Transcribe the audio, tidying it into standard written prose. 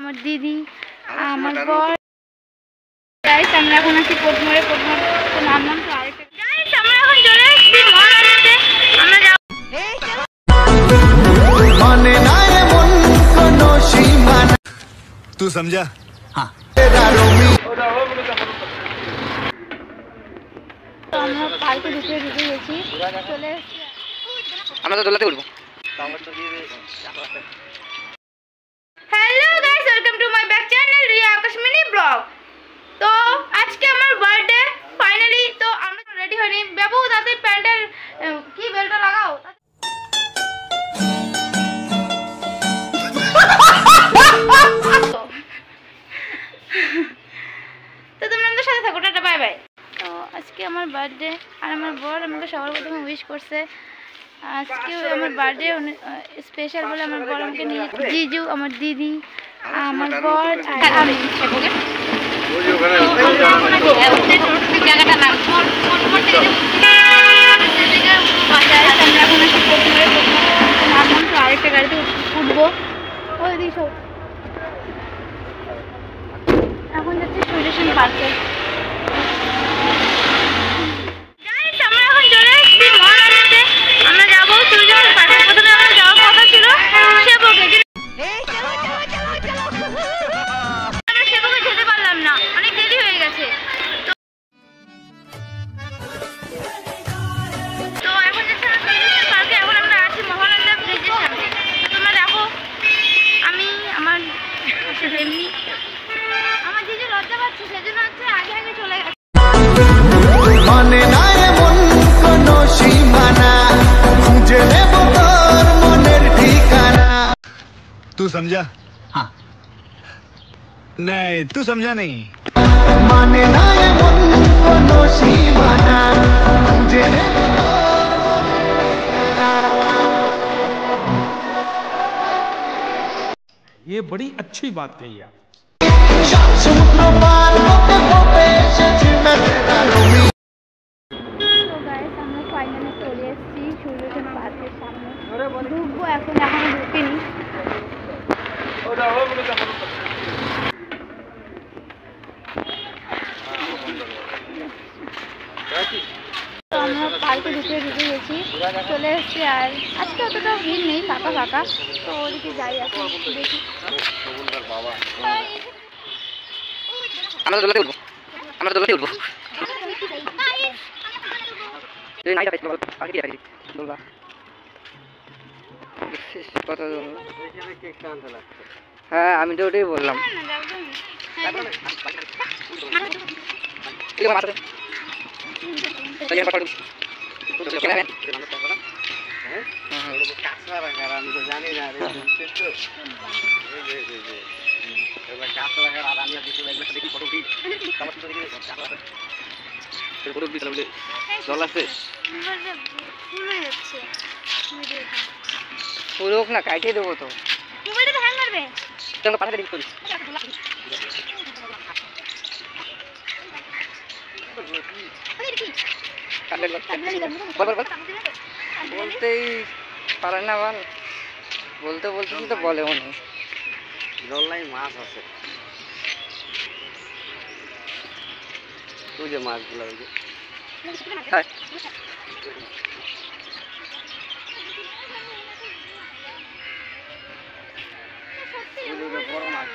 আমার দিদি, আমার বর। গাইস আমরা এখন আছি কোটমোড়ে। কোটমোড়ে তো নামলাম তো আরেকটা। গাইস আমরা এখন চলে এসেছি মহানন্দে। আমরা যাব। মানে না এমন কোনো সীমানা। तू समझा? हाँ। তো আমরা পার্কে ঢুকে গেছি, চলে এসেছি। আমরা তো দোলাতে উঠবো। Hello guys, welcome to my back channel Riya Akash mini blog. তো আজকে আমার বার্থডে ফাইনালি। তো আমরা রেডি হইনি। বাবু তাদের প্যান্টের কি বেলটা লাগাও। তো তোমরা আমাদের সাথে থাকো। Tata bye bye. তো আজকে আমার বার্থডে আর আমার বর আমাকে সবার প্রথমে উইশ করছে। আজকে আমার বার্থডে স্পেশাল বলে আমার বর আমাকে নিয়ে জিজু, আমার দিদি, আমার বর আর আমি আরেকটা গাড়িতে উঠবো। ওই দিস এখন যাচ্ছি সুইডেশন পার্কে। আমরা এখন চলে এসেছি মহানন্দে। আমরা যাবো সুইডেশন পার্কে। প্রথমে আমরা যাওয়ার কথা ছিল সেবকে, আমরা সেবকে যেতে পারলাম না, অনেক দেরি হয়ে গেছে। তো এখন যাচ্ছি সুইডেশন পার্কে। এখন আমরা আছি মহানন্দা ব্রিজের সামনে। তোমরা দেখো আমি আমার এমনি আমার জিজু লজ্জা পাচ্ছে, সেজন্য হচ্ছে আগে আগে চলে গেছে। মানে না এমন কোনো সীমানা, খুঁজে নেব তোর মনের ঠিকানা। तू समझा? हाँ। नहीं, तू समझा नहीं। মানে না এমন কোনো সীমানা, খুঁজে নেব তোর মনের। ये बड़ी अच्छी बात कही आप। সমুদ্র পার হতে হতে এসেছি মেঘের। তো গাইস আমরা ফাইনালি চলে এসেছি সুইডেশন পার্কের সামনে। ঢুকবো এখন, এখনো ঢুকিনি। তো আমরা পার্কে ঢুকে গেছি, চলে এসেছি। আর আজকে অতটা ভিড় নেই, ফাঁকা ফাঁকা। তো ওদিকে যাই এখন, দেখি। আমরা তো দোলাতে উঠবো। আমরা তো দোলাতে উঠবো। এই নাইটা পেছনে বল আগে দিয়ে রাখি দোলা। কত হ্যাঁ আমি তো ওটাই বললাম। পুরোক না কাইটে দেবো তো। মোবাইলটা হ্যাং মারবে। তোকে পাঠাতে দিন করিস। বলতেই পারে না বল, বলতে বলতে তো বলে মনে জল্লাই মাছ আছে। তুই যে মাছগুলো বড় মাছ